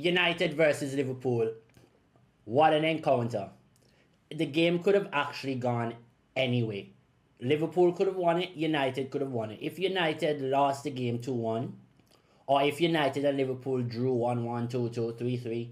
United versus Liverpool. What an encounter. The game could have actually gone anyway. Liverpool could have won it, United could have won it. If United lost the game 2-1, or if United and Liverpool drew 1-1, 2-2, 3-3,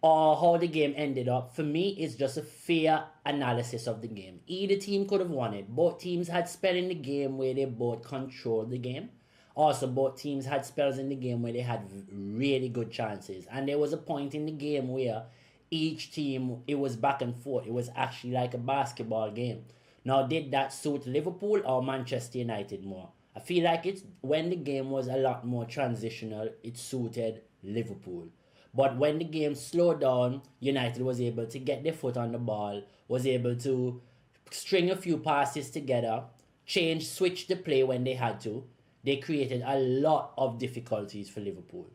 or how the game ended up, for me, it's just a fair analysis of the game. Either team could have won it. Both teams had spells in the game where they both controlled the game. Also, both teams had spells in the game where they had really good chances. And there was a point in the game where each team, it was back and forth. It was actually like a basketball game. Now, did that suit Liverpool or Manchester United more? I feel like it's when the game was a lot more transitional, it suited Liverpool. But when the game slowed down, United was able to get their foot on the ball, was able to string a few passes together, switch the play when they had to. They created a lot of difficulties for Liverpool.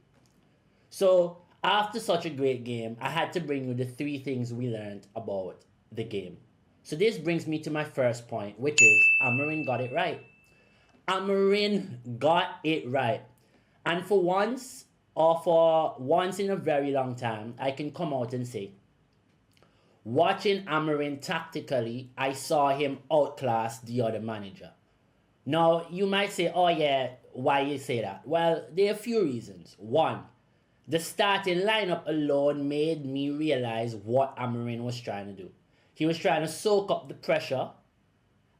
So, after such a great game, I had to bring you the 3 things we learned about the game. So this brings me to my first point, which is Amorim got it right. Amorim got it right. And for once in a very long time, I can come out and say, watching Amorim tactically, I saw him outclass the other manager. Now, you might say, oh yeah, why you say that? Well, there are a few reasons. One, the starting lineup alone made me realize what Amorim was trying to do. He was trying to soak up the pressure,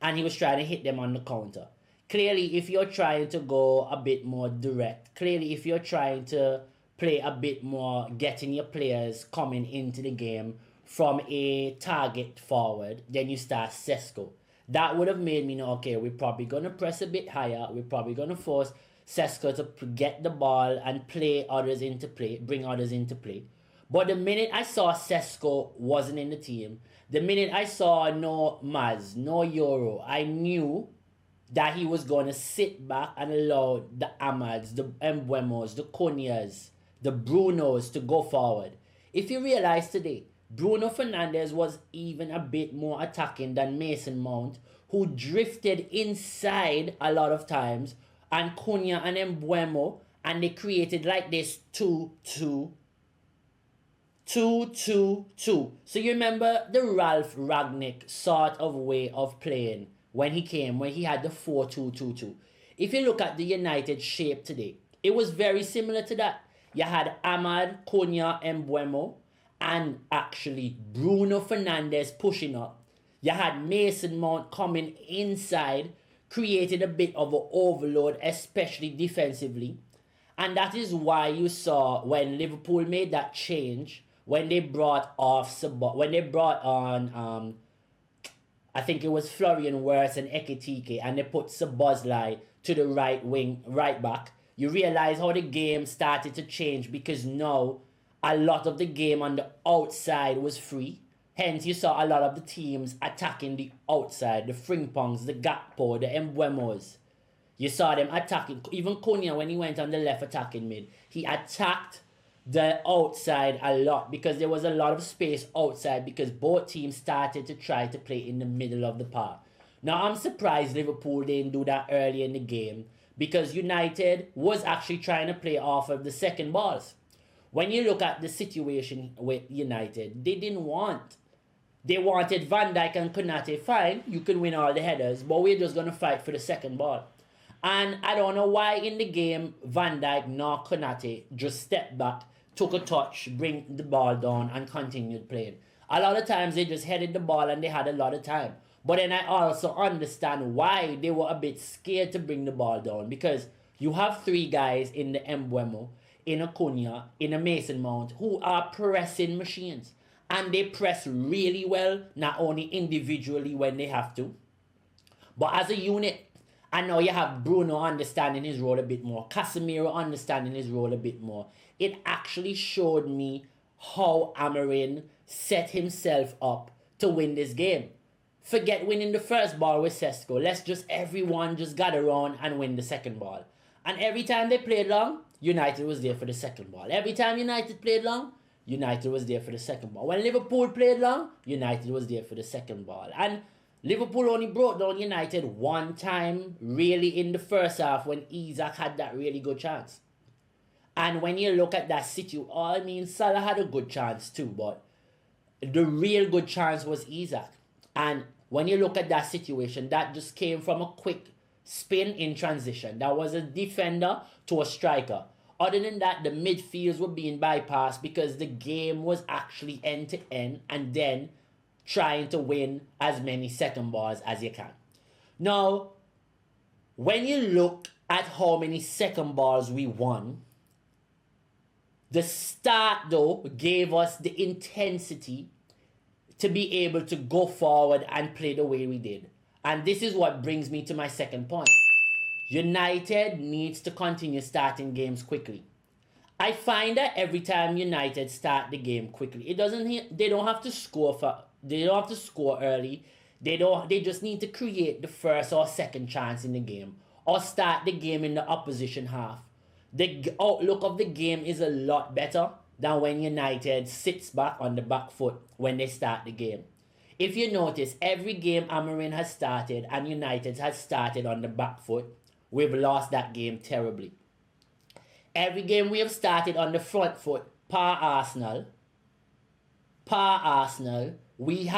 and he was trying to hit them on the counter. Clearly, if you're trying to go a bit more direct, clearly if you're trying to play a bit more, getting your players coming into the game from a target forward, then you start Sesko. That would have made me know, okay, we're probably going to press a bit higher. We're probably going to force Sesko to get the ball and bring others into play. But the minute I saw Sesko wasn't in the team, the minute I saw no Maz, no Euro, I knew that he was going to sit back and allow the Amads, the Mbuemos, the Cunhas, the Brunos to go forward. If you realize today, Bruno Fernandes was even a bit more attacking than Mason Mount, who drifted inside a lot of times, and Cunha and Mbuemo, and they created like this 2-2-2. So you remember the Ralph Ragnick sort of way of playing when he had the 4-2-2-2. If you look at the United shape today, it was very similar to that. You had Ahmad, Cunha, Mbuemo, and actually Bruno Fernandes pushing up. You had Mason Mount coming inside, created a bit of an overload, especially defensively. And that is why you saw when Liverpool made that change, when they brought on, I think it was Florian Wirtz and Ekitike, and they put Szoboszlai to the right back, you realize how the game started to change, because now a lot of the game on the outside was free. Hence, you saw a lot of the teams attacking the outside, the Frimpongs, the Gakpo, the Mbuemos. You saw them attacking. Even Cunha, when he went on the left attacking mid, he attacked the outside a lot because there was a lot of space outside because both teams started to try to play in the middle of the park. Now, I'm surprised Liverpool didn't do that early in the game because United was actually trying to play off of the second balls. When you look at the situation with United, they wanted Van Dijk and Konate. Fine, you can win all the headers, but we're just going to fight for the second ball. And I don't know why in the game, Van Dijk nor Konate just stepped back, took a touch, bring the ball down, and continued playing. A lot of times they just headed the ball and they had a lot of time. But then I also understand why they were a bit scared to bring the ball down, because you have 3 guys in the Mbuemo, in a Cunha, in a Mason Mount, who are pressing machines. And they press really well, not only individually when they have to, but as a unit. And now you have Bruno understanding his role a bit more, Casemiro understanding his role a bit more. It actually showed me how Amorim set himself up to win this game. Forget winning the first ball with Sesko. Everyone just got around and win the second ball. And every time they played long, United was there for the second ball. Every time United played long, United was there for the second ball. When Liverpool played long, United was there for the second ball. And Liverpool only brought down United one time, really, in the first half when Isak had that really good chance. And when you look at that situation, I mean, Salah had a good chance too, but the real good chance was Isaac. And when you look at that situation, that just came from a quick spin in transition. That was a defender to a striker. Other than that, the midfields were being bypassed because the game was actually end to end and then trying to win as many second balls as you can. Now, when you look at how many second balls we won, the start though gave us the intensity to be able to go forward and play the way we did. And this is what brings me to my second point. United needs to continue starting games quickly. I find that every time United start the game quickly, they don't have to score early. They just need to create the first or second chance in the game or start the game in the opposition half. The outlook of the game is a lot better than when United sits back on the back foot when they start the game. If you notice, every game Amorim has started and United has started on the back foot, we've lost that game terribly. Every game we have started on the front foot, we've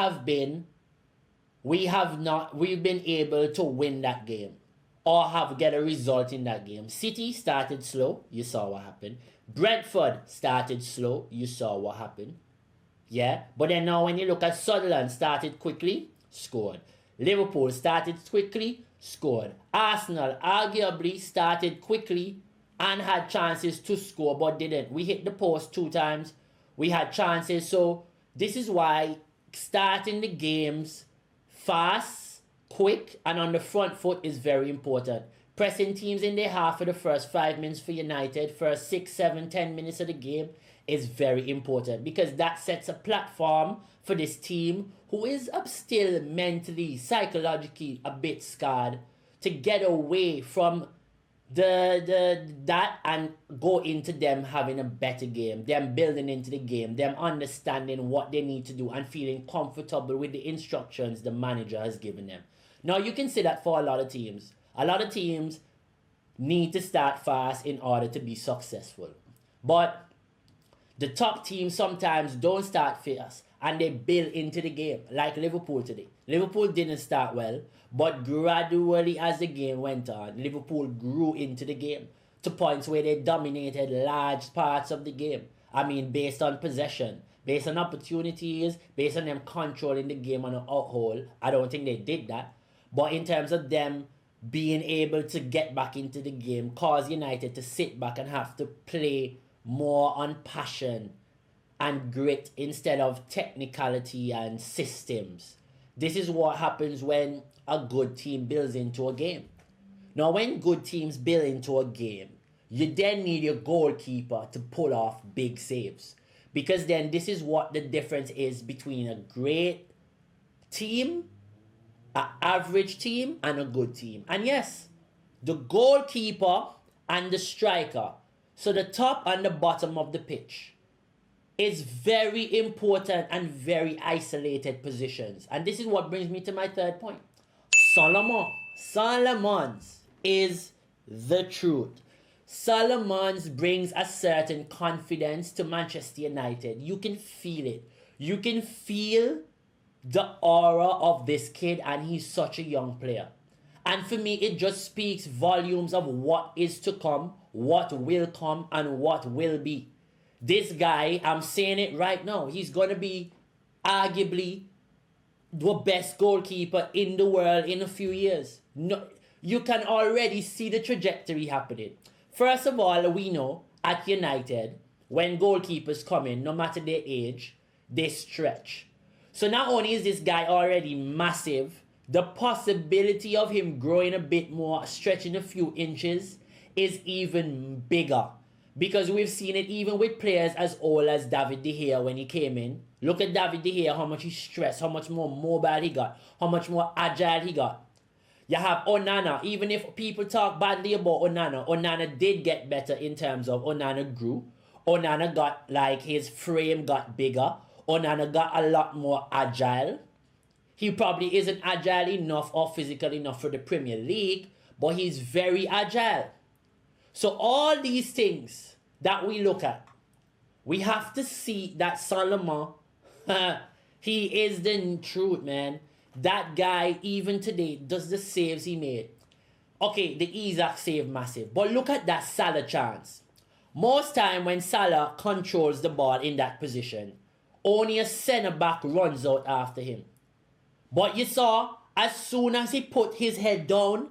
been able to win that game or get a result in that game. City started slow, you saw what happened. Brentford started slow, you saw what happened. Yeah, but then now when you look at Sunderland, started quickly, scored. Liverpool started quickly, scored. Arsenal arguably started quickly and had chances to score but didn't. We hit the post 2 times. We had chances. So this is why starting the games fast, quick, and on the front foot is very important. Pressing teams in their half for the first 5 minutes for United, first 6, 7, 10 minutes of the game is very important because that sets a platform for this team who is still mentally, psychologically a bit scarred to get away from that and go into them having a better game, them building into the game, them understanding what they need to do and feeling comfortable with the instructions the manager has given them. Now you can say that for a lot of teams. A lot of teams need to start fast in order to be successful. But the top teams sometimes don't start fast and they build into the game, like Liverpool today. Liverpool didn't start well, but gradually as the game went on, Liverpool grew into the game to points where they dominated large parts of the game. I mean, based on possession, based on opportunities, based on them controlling the game on an whole. I don't think they did that. But in terms of them being able to get back into the game, cause United to sit back and have to play more on passion and grit instead of technicality and systems. This is what happens when a good team builds into a game. Now, when good teams build into a game, you then need your goalkeeper to pull off big saves. Because then this is what the difference is between a great team, an average team, and a good team. And yes, the goalkeeper and the striker, so the top and the bottom of the pitch, is very important and very isolated positions. And this is what brings me to my third point. Solomons is the truth. Solomons brings a certain confidence to Manchester United. You can feel it. You can feel the aura of this kid, and he's such a young player. And for me, it just speaks volumes of what is to come, what will come, and what will be. This guy, I'm saying it right now, he's going to be arguably the best goalkeeper in the world in a few years. No, you can already see the trajectory happening. First of all, we know at United, when goalkeepers come in, no matter their age, they stretch. So not only is this guy already massive, the possibility of him growing a bit more, stretching a few inches, is even bigger. Because we've seen it even with players as old as David De Gea when he came in. Look at David De Gea, how much he stressed, how much more mobile he got, how much more agile he got. You have Onana. Even if people talk badly about Onana, Onana did get better in terms of Onana grew. Onana got, like, his frame got bigger. Onana got a lot more agile. He probably isn't agile enough or physical enough for the Premier League, but he's very agile. So all these things that we look at, we have to see that Solomon, he is the truth, man. That guy, even today, does the saves he made. Okay, the Isaac save massive. But look at that Salah chance. Most time when Salah controls the ball in that position, only a centre back runs out after him. But you saw, as soon as he put his head down,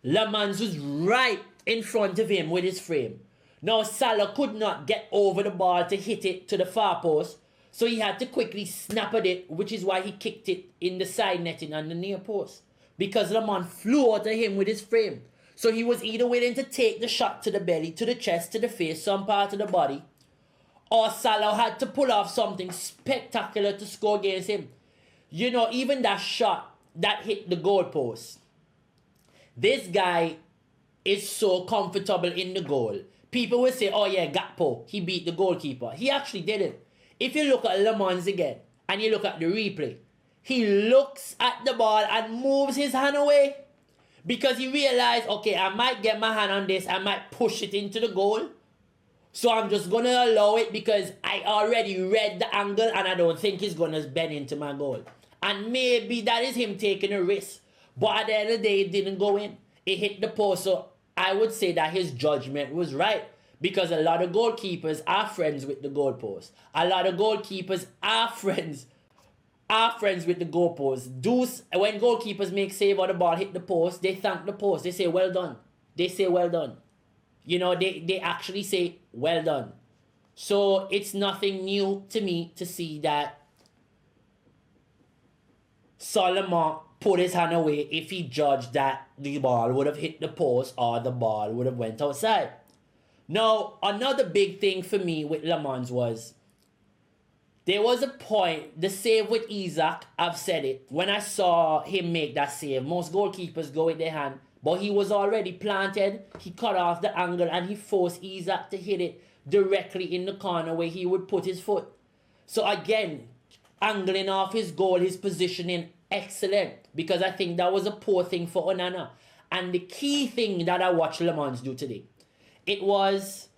Lemmens was right in front of him with his frame. Now Salah could not get over the ball to hit it to the far post, so he had to quickly snap at it, which is why he kicked it in the side netting on the near post. Because Lemmens flew out of him with his frame. So he was either willing to take the shot to the belly, to the chest, to the face, some part of the body, or Salah had to pull off something spectacular to score against him. You know, even that shot that hit the goalpost. This guy is so comfortable in the goal. People will say, oh yeah, Gakpo, he beat the goalkeeper. He actually didn't. If you look at Lemmens again, and you look at the replay, he looks at the ball and moves his hand away. Because he realized, okay, I might get my hand on this, I might push it into the goal. So I'm just going to allow it because I already read the angle and I don't think he's going to bend into my goal. And maybe that is him taking a risk. But at the end of the day, it didn't go in. It hit the post. So I would say that his judgment was right. Because a lot of goalkeepers are friends with the goalpost. A lot of goalkeepers are friends with the goalpost. When goalkeepers make save or the ball hit the post, they thank the post. They say, well done. They say, well done. You know, they actually say, well done. So it's nothing new to me to see that Solomon put his hand away if he judged that the ball would have hit the post or the ball would have went outside. Now, another big thing for me with Lemmens was there was a point, the save with Isaac, I've said it, when I saw him make that save, most goalkeepers go with their hand, but he was already planted, he cut off the angle and he forced Isaac to hit it directly in the corner where he would put his foot. So again, angling off his goal, his positioning, excellent, because I think that was a poor thing for Onana. And the key thing that I watched Lemmens do today, it was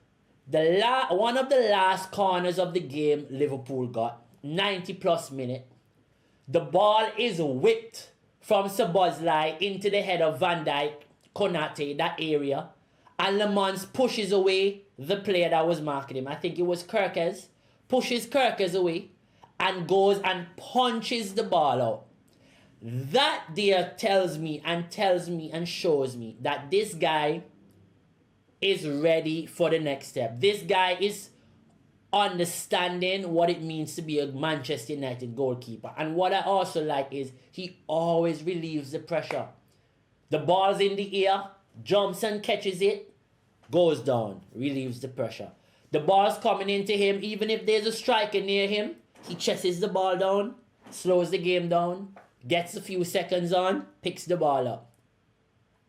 one of the last corners of the game Liverpool got, 90 plus minute. The ball is whipped from Szoboszlai into the head of Van Dijk, Konate, that area. And Lemmens pushes away the player that was marking him. I think it was Kerkez. Pushes Kerkez away and goes and punches the ball out. That there tells me and shows me that this guy is ready for the next step. This guy is understanding what it means to be a Manchester United goalkeeper. And what I also like is he always relieves the pressure. The ball's in the air, jumps and catches it, goes down, relieves the pressure. The ball's coming into him, even if there's a striker near him, he chases the ball down, slows the game down, gets a few seconds on, picks the ball up.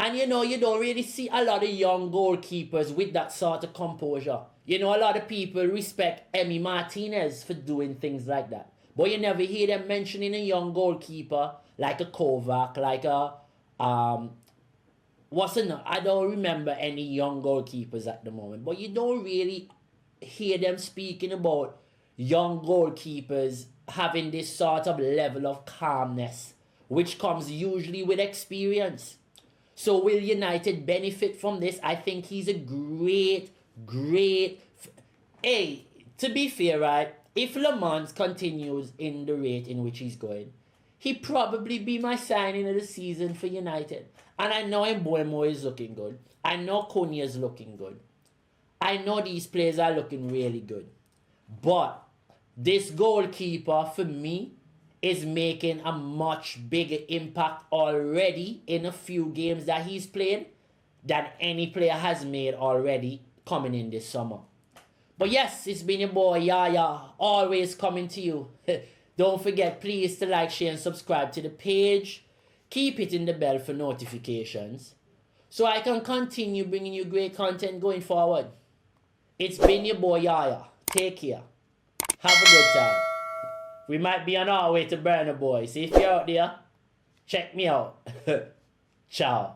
And you know, you don't really see a lot of young goalkeepers with that sort of composure. You know, a lot of people respect Emi Martinez for doing things like that. But you never hear them mentioning a young goalkeeper like a Kovac, like a... I don't remember any young goalkeepers at the moment. But you don't really hear them speaking about young goalkeepers having this sort of level of calmness, which comes usually with experience. So will United benefit from this? I think he's a great... Hey, to be fair, right? If Lemmens continues in the rate in which he's going, he'd probably be my signing of the season for United. And I know Mbuemo is looking good. I know Konya is looking good. I know these players are looking really good. But this goalkeeper, for me, is making a much bigger impact already in a few games that he's played than any player has made already coming in this summer. But yes, it's been your boy Yaya, always coming to you. Don't forget, please, to like, share, and subscribe to the page. Keep hitting the bell for notifications so I can continue bringing you great content going forward. It's been your boy Yaya. Take care. Have a good time. We might be on our way to Burner Boy. So if you're out there, check me out. Ciao.